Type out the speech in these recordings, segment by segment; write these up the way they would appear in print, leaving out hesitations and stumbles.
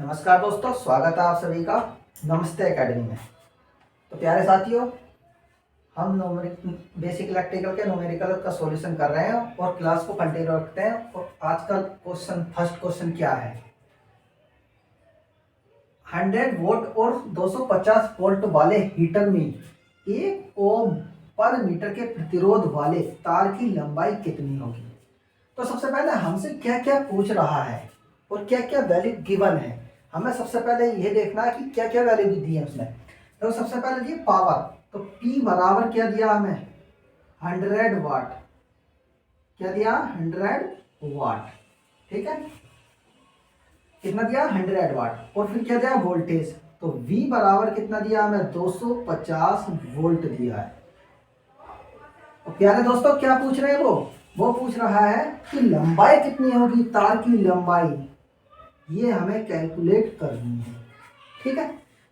नमस्कार दोस्तों, स्वागत है आप सभी का नमस्ते एकेडमी में। तो प्यारे साथियों, हम बेसिक इलेक्ट्रिकल के न्यूमेरिकल का सॉल्यूशन कर रहे हैं और क्लास को कंटिन्यू रखते हैं। और आज का फर्स्ट क्वेश्चन क्या है? 100 वोल्ट और 250 वोल्ट वाले हीटर में 1 ओम पर मीटर के प्रतिरोध वाले तार की लंबाई कितनी होगी? तो सबसे पहले हमसे क्या क्या पूछ रहा है और क्या क्या वैल्यू गिवन है, हमें सबसे पहले ये देखना है कि क्या क्या वैल्यू दी है उसने। तो सबसे पहले दिए पावर, तो P बराबर क्या दिया हमें? 100 वाट। क्या दिया? 100 वाट। ठीक है, कितना दिया? 100 वाट। और फिर क्या दिया? वोल्टेज। तो V बराबर कितना दिया हमें? 250 वोल्ट दिया है। तो प्यारे दोस्तों, क्या पूछ रहे हैं वो पूछ रहा है कि लंबाई कितनी होगी, तार की लंबाई, ये हमें कैलकुलेट करनी है। ठीक है,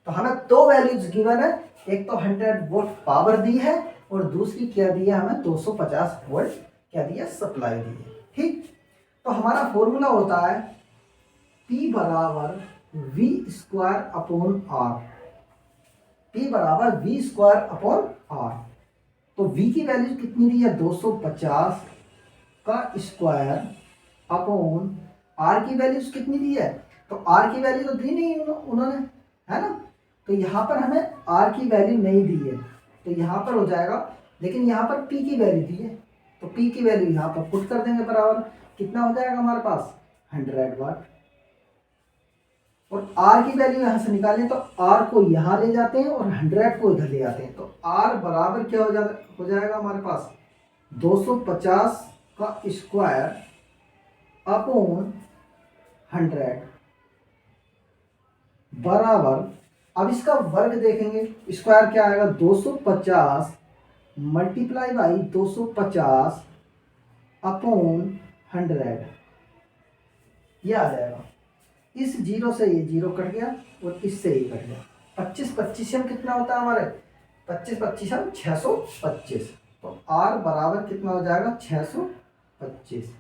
तो हमें दो वैल्यूज गिवन है, एक तो 100 वोल्ट पावर दी है और दूसरी क्या दी है हमें? 250 वोल्ट क्या दी है? सप्लाई दी है। ठीक, तो हमारा फॉर्मूला होता है P बराबर V square upon R। P बराबर V स्क्वायर अपॉन R। तो V की वैल्यू कितनी दी है? 250 का स्क्वायर अपॉन R की वैल्यूज कितनी दी है? तो R की वैल्यू तो दी नहीं उन्होंने, है ना। तो यहाँ पर हमें R की वैल्यू नहीं दी है, तो यहाँ पर हो जाएगा। लेकिन यहाँ पर P की वैल्यू दी है, तो P की वैल्यू यहाँ पर पुट कर देंगे बराबर। कितना हो जाएगा हमारे पास? 100 वाट। और R की वैल्यू यहाँ से निकालें तो R को यहाँ ले जाते हैं और 100 को इधर ले आते हैं। तो R बराबर क्या हो जाएगा हमारे पास? 250 का स्क्वायर अपॉन 100 बराबर, अब इसका वर्ग देखेंगे, स्क्वायर क्या आएगा? 250 मल्टीप्लाई बाई 250 अपॉन 100, ये आ जाएगा। इस जीरो से ये जीरो कट गया और इससे ये कट गया। 25 25 हम कितना होता है हमारे? 25 25 हम 625। तो R बराबर कितना हो जाएगा? 625।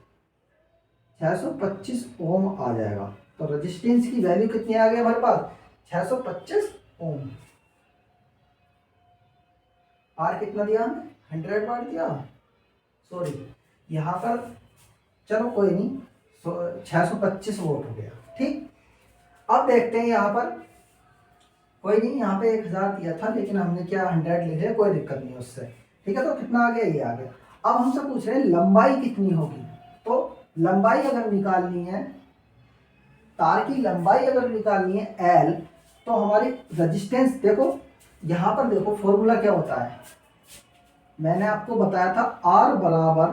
625 ओम आ जाएगा। तो रेजिस्टेंस की वैल्यू कितनी आ गई हमारे पास? 625 ओम। आर कितना दिया हमें? 100 वाट दिया, सॉरी यहाँ पर, चलो कोई नहीं, 625 वोल्ट हो गया। ठीक, अब देखते हैं यहाँ पर, कोई नहीं, यहाँ पे 1000 दिया था लेकिन हमने क्या 100 ले लिया, कोई दिक्कत नहीं उससे। ठीक है, तो कितना आ गया? ये आ गया। अब हमसे पूछ रहे हैं लंबाई कितनी होगी। तो लंबाई अगर निकालनी है, तार की लंबाई अगर निकालनी है L, तो हमारी रेजिस्टेंस देखो, यहाँ पर देखो फॉर्मूला क्या होता है, मैंने आपको बताया था R बराबर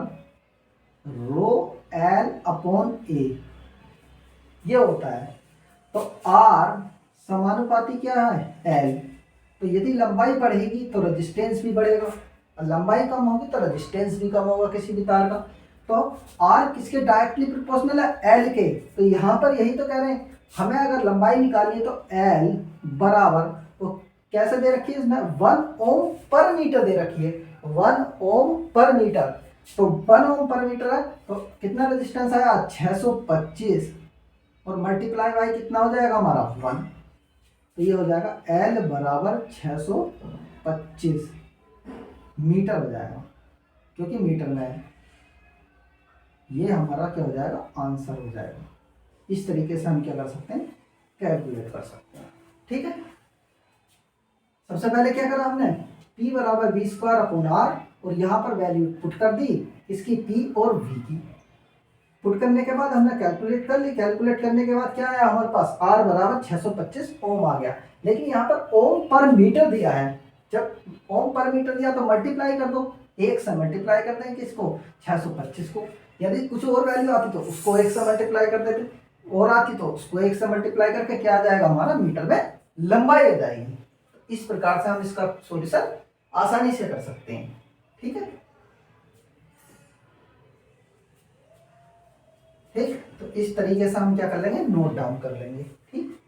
रो L अपॉन A, ये होता है। तो R समानुपाती क्या है? L। तो यदि लंबाई बढ़ेगी तो रेजिस्टेंस भी बढ़ेगा, और लंबाई कम होगी तो रेजिस्टेंस भी कम होगा किसी भी तार का। तो R किसके डायरेक्टली प्रोपोर्शनल है? L के। तो यहाँ पर यही तो कह रहे हैं, हमें अगर लंबाई निकालनी है तो L बराबर, तो कैसे दे रखी है इसमें? 1 ओम पर मीटर दे रखी है, 1 ओम पर मीटर। तो 1 ओम पर मीटर है, तो कितना रेजिस्टेंस आया? 625, और मल्टीप्लाई बाई कितना हो जाएगा हमारा? 1। तो ये हो जाएगा L बराबर 625 मीटर हो जाएगा, क्योंकि मीटर में है। ये हमारा क्या हो जाएगा? आंसर हो जाएगा। इस तरीके से हम क्या कर सकते हैं? कैलकुलेट कर सकते हैं। ठीक है, सबसे पहले क्या करा हमने? P बराबर V स्क्वायर अपॉन R, और यहाँ पर वैल्यू पुट कर दी इसकी P और V की। पुट करने के बाद हमने कैलकुलेट कर ली। कैलकुलेट करने के बाद क्या आया हमारे पास? R बराबर 625 ओम आ गया। लेकिन यहाँ पर ओम पर मीटर दिया है, जब ओम पर मीटर दिया तो मल्टीप्लाई कर दो, 1 से मल्टीप्लाई कर देंगे किसको? 625 को। यदि कुछ और वैल्यू आती तो उसको 1 से मल्टीप्लाई कर देते, और आती तो उसको 1 से मल्टीप्लाई करके क्या आ जाएगा हमारा? मीटर में लंबाई आ जाएगी। इस प्रकार से हम इसका सॉल्यूशन आसानी से कर सकते हैं। ठीक है, ठीक, तो इस तरीके से हम क्या कर लेंगे? नोट डाउन कर लेंगे। ठीक,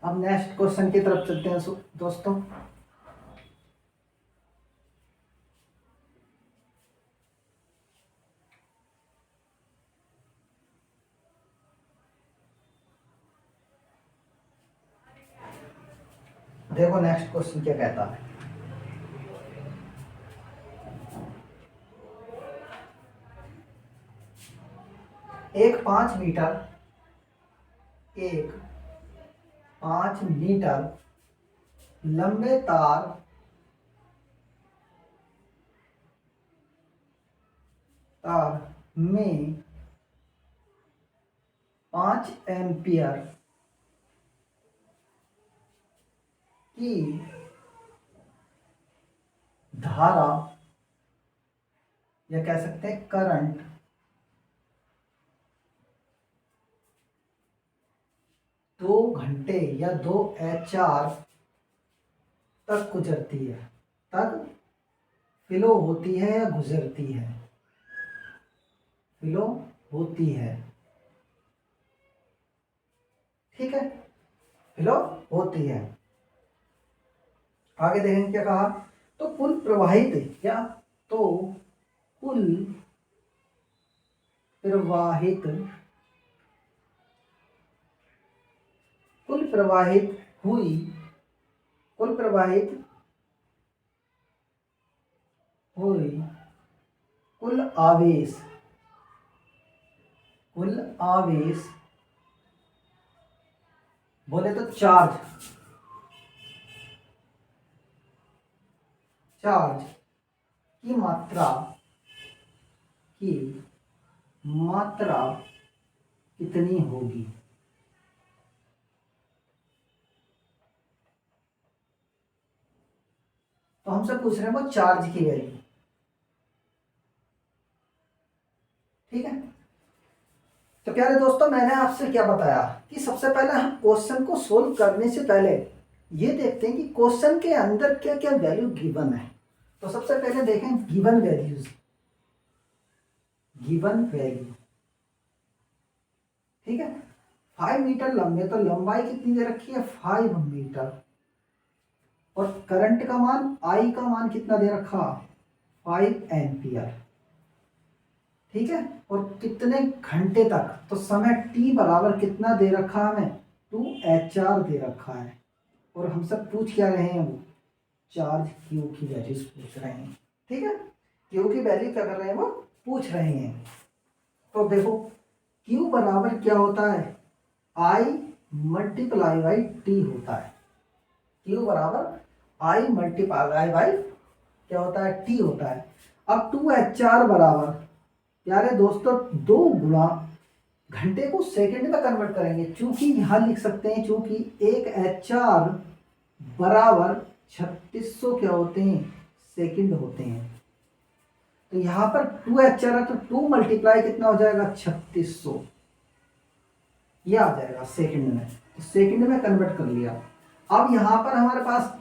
अब नेक्स्ट क्वेश्चन की तरफ चलते हैं दोस्तों। देखो नेक्स्ट क्वेश्चन क्या कहता है। एक 5 मीटर लंबे तार में 5 एम्पियर की धारा या कह सकते हैं करंट 2 घंटे या 2 HR तक गुजरती है, तक फ्लो होती है या गुजरती है, फ्लो होती है, ठीक है, फ्लो होती है। आगे देखेंगे क्या कहा। तो कुल प्रवाहित हुई कुल आवेश बोले तो चार्ज की मात्रा कितनी होगी। तो हमसे पूछ रहे हैं वो चार्ज की वैल्यू, ठीक है। तो प्यारे दोस्तों, मैंने आपसे क्या बताया कि सबसे पहले हम क्वेश्चन को सोल्व करने से पहले ये देखते हैं कि क्वेश्चन के अंदर क्या क्या वैल्यू गिवन है। तो सबसे पहले देखें गिवन वैल्यू, ठीक है। 5 मीटर लंबे, तो लंबाई कितनी दे रखी है 5 मीटर, और करंट का मान आई का मान कितना दे रखा 5 एम्पियर, ठीक है। और कितने घंटे तक, तो समय टी बराबर कितना दे रखा है हमें 2HR दे रखा है। और हम सब पूछ क्या रहे हैं, वो चार्ज क्यू की वैल्यू पूछ रहे हैं, ठीक है। क्यू की वैल्यू क्या कर रहे हैं, वो पूछ रहे हैं। तो देखो क्यू बराबर क्या होता है आई मल्टीप्लाई बाई टी होता है। क्यू बराबर आई मल्टीप्लाई बाई क्या होता है टी होता है। अब 2HR बराबर प्यारे दोस्तों 2 गुणा घंटे को सेकंड में कन्वर्ट करेंगे, चूंकि यहां लिख सकते हैं चूंकि 1HR बराबर 3600 क्या होते हैं सेकंड होते हैं। तो यहां पर 2HR है तो 2 मल्टीप्लाई कितना हो जाएगा 3600, ये आ जाएगा सेकंड में। तो सेकंड में कन्वर्ट कर लिया। अब यहां पर हमारे पास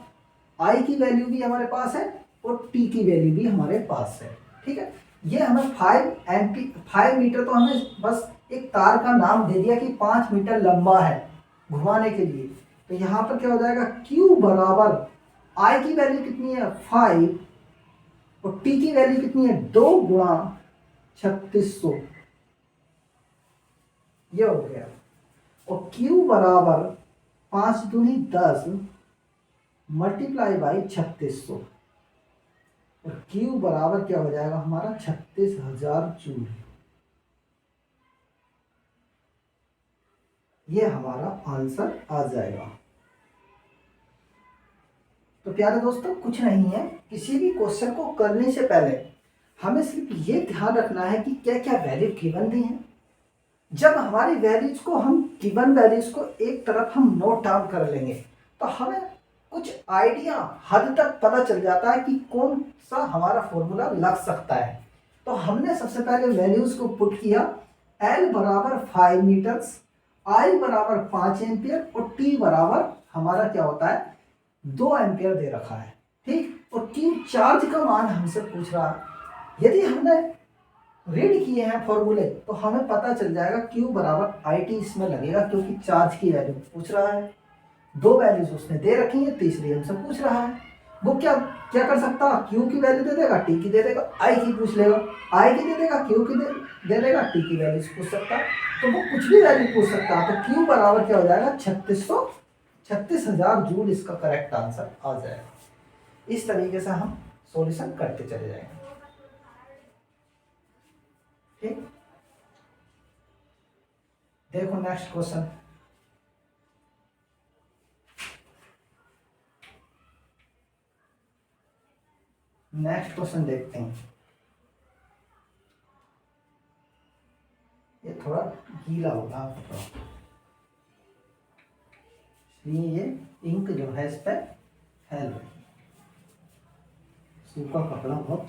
आई की वैल्यू भी हमारे पास है और टी की वैल्यू भी हमारे पास है, ठीक है। ये हमें 5 मीटर, तो हमें बस एक तार का नाम दे दिया कि 5 मीटर लंबा है घुमाने के लिए। तो यहाँ पर क्या हो जाएगा Q बराबर I की वैल्यू कितनी है 5 और T की वैल्यू कितनी है 2 गुणा 3600, ये हो गया। और Q बराबर 5 दूनी 10 मल्टीप्लाई बाई 3600, और Q बराबर क्या हो जाएगा हमारा 36,000 जूल। ये हमारा आंसर आ जाएगा। तो प्यारे दोस्तों कुछ नहीं है, किसी भी क्वेश्चन को करने से पहले हमें सिर्फ ये ध्यान रखना है कि क्या क्या वैल्यू गिवन दी है। जब हमारी वैल्यूज को हम गिवन वैल्यूज को एक तरफ हम नोट डाउन कर लेंगे तो हमें कुछ आइडिया हद तक पता चल जाता है कि कौन सा हमारा फॉर्मूला लग सकता है। तो हमने सबसे पहले वैल्यूज को पुट किया, L बराबर 5 मीटर्स, I बराबर 5 एम्पियर और T बराबर हमारा क्या होता है 2 एम्पियर दे रखा है, ठीक। और Q चार्ज का मान हमसे पूछ रहा है। यदि हमने रीड किए हैं फॉर्मूले तो हमें पता चल जाएगा Q बराबर IT इसमें लगेगा क्योंकि चार्ज की वैल्यू पूछ रहा है। दो वैल्यूज उसने दे रखी है, तीसरी हमसे पूछ रहा है। वो क्या क्या कर सकता, क्यू की वैल्यू दे देगा, टी की दे देगा, आई की पूछ लेगा, आई की दे देगा, क्यू की दे देगा, टी की वैल्यू पूछ सकता। तो वो कुछ भी वैल्यू पूछ सकता। तो क्यू बराबर क्या हो जाएगा, 36,000 जूल इसका करेक्ट आंसर आ जाएगा। इस तरीके से हम सॉल्यूशन करते चले जाएंगे। ठीक, देखो नेक्स्ट क्वेश्चन। नेक्स्ट क्वेश्चन देखते हैं। ये थोड़ा गीला होगा थोड़ा, इसलिए ये इंक जो है इस पर फैल रही है। सूखा कपड़ा बहुत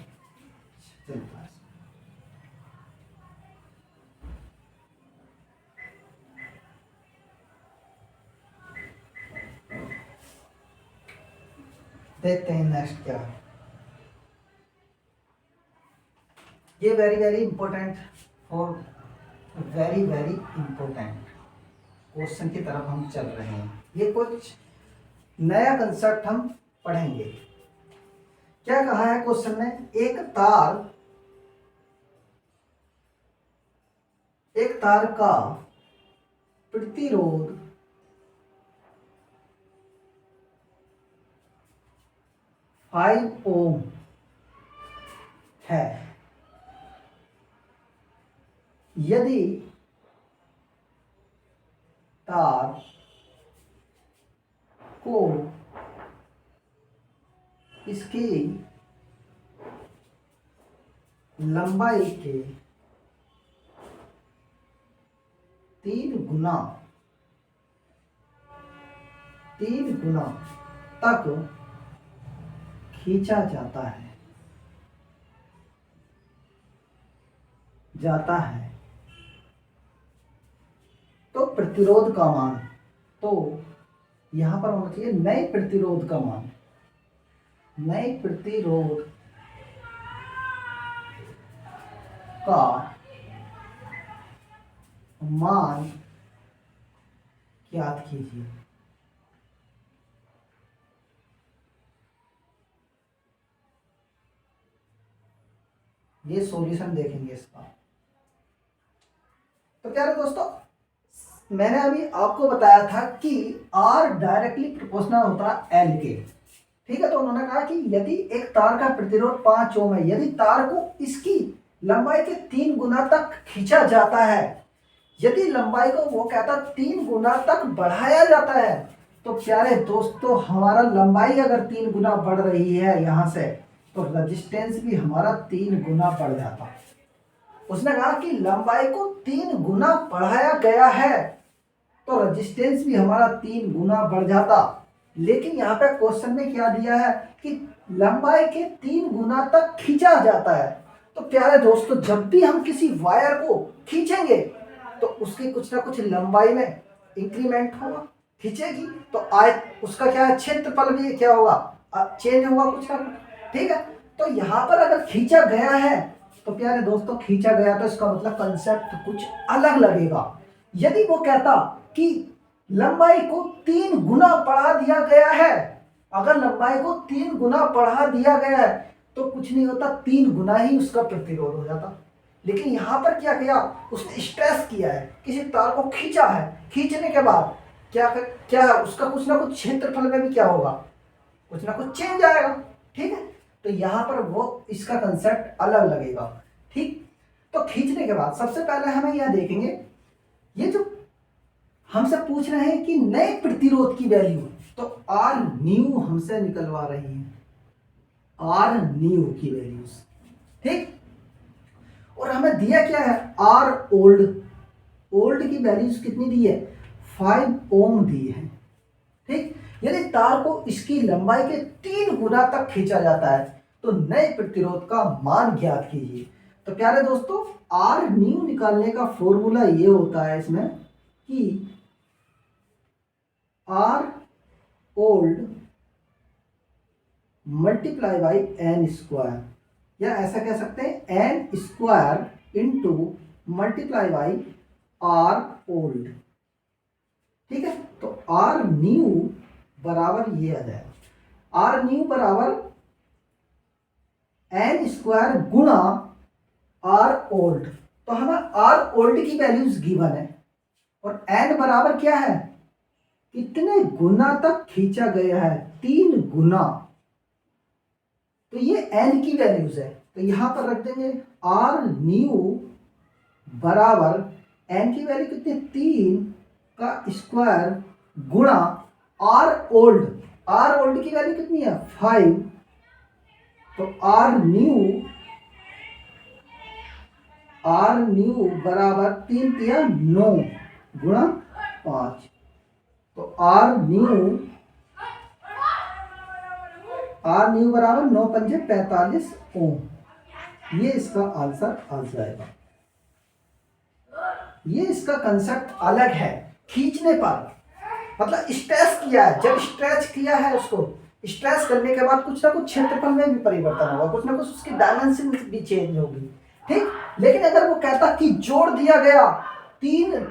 चलता है। देखते हैं नेक्स्ट क्या है। ये वेरी इंपॉर्टेंट और वेरी इंपॉर्टेंट क्वेश्चन की तरफ हम चल रहे हैं। ये कुछ नया कंसेप्ट हम पढ़ेंगे। क्या कहा है क्वेश्चन में, एक तार का प्रतिरोध 5 ओम है। यदि तार को इसकी लंबाई के 3 गुना तक खींचा जाता है तो प्रतिरोध का मान, तो यहां पर होना चाहिए नए प्रतिरोध का मान, नए प्रतिरोध का मान ज्ञात कीजिए। ये सॉल्यूशन देखेंगे इसका। तो प्यारे दोस्तों, मैंने अभी आपको बताया था कि R डायरेक्टली प्रोपोर्शनल होता है L के। ठीक है, तो उन्होंने कहा कि यदि एक तार का प्रतिरोध 5 ओम है, यदि तार को इसकी लंबाई के 3 गुना तक खींचा जाता है, यदि लंबाई को वो कहता 3 गुना तक बढ़ाया जाता है, तो प्यारे दोस्तों हमारा लंबाई अगर 3 गुना बढ़ रही है यहां से, तो रेजिस्टेंस भी हमारा 3 गुना बढ़ जाता। उसने कहा कि लंबाई को 3 गुना बढ़ाया गया है तो रेजिस्टेंस भी हमारा 3 गुना बढ़ जाता। लेकिन यहाँ पे क्वेश्चन में क्या दिया है कि लंबाई के 3 गुना तक खींचा जाता है। तो प्यारे दोस्तों, जब भी हम किसी वायर को खींचेंगे तो उसकी कुछ ना कुछ लंबाई में इंक्रीमेंट होगा, खींचेगी तो उसका क्या है, क्षेत्रफल भी क्या होगा, चेंज होगा कुछ ना कुछ। ठीक है, तो यहाँ पर अगर खींचा गया है तो प्यारे दोस्तों खींचा गया, तो इसका मतलब कंसेप्ट कुछ अलग लगेगा। यदि वो कहता कि लंबाई को 3 गुना बढ़ा दिया गया है, अगर लंबाई को 3 गुना बढ़ा दिया गया है तो कुछ नहीं होता, 3 गुना ही उसका प्रतिरोध हो जाता। लेकिन यहां पर क्या किया, उसने स्ट्रेस किया है, किसी तार को खींचा है, खींचने के बाद क्या उसका कुछ ना कुछ क्षेत्रफल में भी क्या होगा, कुछ ना कुछ चेंज आएगा। ठीक है, तो यहां पर वो इसका कंसेप्ट अलग लगेगा। ठीक, तो खींचने के बाद सबसे पहले हमें यह देखेंगे, ये जो हमसे पूछ रहे हैं कि नए प्रतिरोध की वैल्यू, तो आर न्यू हमसे निकलवा रही है, आर न्यू की वैल्यूज। ठीक, और हमें दिया क्या है, आर ओल्ड की वैल्यूज कितनी दी है, 5 ओम दी है। ठीक, यदि तार को इसकी लंबाई के 3 गुना तक खींचा जाता है तो नए प्रतिरोध का मान ज्ञात कीजिए। तो प्यारे दोस्तों, आर न्यू निकालने का फॉर्मूला ये होता है इसमें कि R old multiply by N square, या ऐसा कह सकते हैं N square into multiply by R old. ठीक है, तो आर न्यू बराबर ये आ जाएगा, आर न्यू बराबर एन स्क्वायर गुणा आर ओल्ड। तो हमें आर ओल्ड की वैल्यूज गिवन है और एन बराबर क्या है, कितने गुना तक खींचा गया है, 3 गुना। तो ये एन की वैल्यूज है, तो यहां पर रख देंगे आर न्यू बराबर एन की वैल्यू कितनी, 3 का स्क्वायर गुणा आर ओल्ड, आर ओल्ड की वैल्यू कितनी है 5। तो आर न्यू बराबर 3 तिया 9 गुणा 5। तो आर न्यू बराबर 9 पंजे 45 ओम। ये इसका आंसर आ जाएगा। ये इसका कंसेप्ट अलग है। खींचने पर मतलब स्ट्रेच किया है, जब स्ट्रेच किया है उसको, स्ट्रेच करने के बाद कुछ ना कुछ क्षेत्रफल में भी परिवर्तन होगा, कुछ ना कुछ उसकी डायमेंशन भी चेंज होगी, ठीक। लेकिन अगर वो कहता कि जोड़ दिया गया 3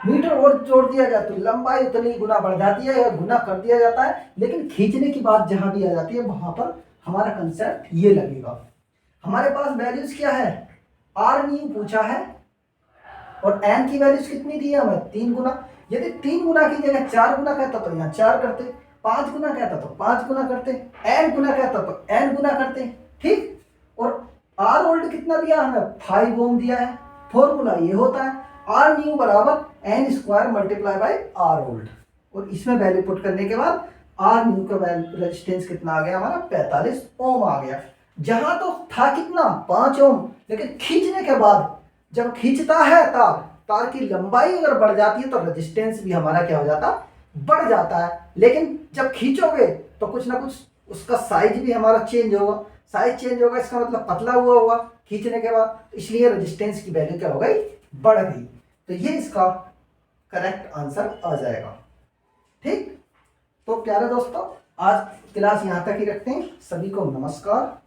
मीटर और जोड़ दिया गया तो लंबाई उतनी गुना बढ़ जाती है या गुना कर दिया जाता है, लेकिन खींचने की बात जहां भी आ जाती है वहां पर हमारा कंसेप्ट ये लगेगा। हमारे पास वैल्यूज क्या है, आर न्यू पूछा है और एन की वैल्यूज कितनी दी है हमें, 3 गुना। यदि 3 गुना की जगह 4 गुना कहता तो यहाँ 4 करते, 5 गुना कहता तो 5 गुना करते, एन गुना कहता तो एन गुना करते, ठीक। और आर ओल्ड कितना दिया हमें, 5 ओम दिया है। फॉर्मूला ये होता है आर न्यू बराबर N square multiply by R old. और इसमें वैल्यू पुट करने के बाद आर न्यू का रेजिस्टेंस कितना आ गया हमारा, 45 ओम आ गया। जहां तो था कितना 5 ओम, लेकिन खींचने के बाद जब खींचता है तार की लंबाई अगर बढ़ जाती है तो रेजिस्टेंस भी हमारा क्या हो जाता, बढ़ जाता है। लेकिन जब खींचोगे तो कुछ ना कुछ उसका साइज भी हमारा चेंज होगा, साइज चेंज होगा इसका मतलब पतला हुआ होगा खींचने के बाद, इसलिए रेजिस्टेंस की वैल्यू क्या हो गई, बढ़ गई। तो ये इसका करेक्ट आंसर आ जाएगा, ठीक। तो प्यारे दोस्तों आज क्लास यहाँ तक ही रखते हैं। सभी को नमस्कार।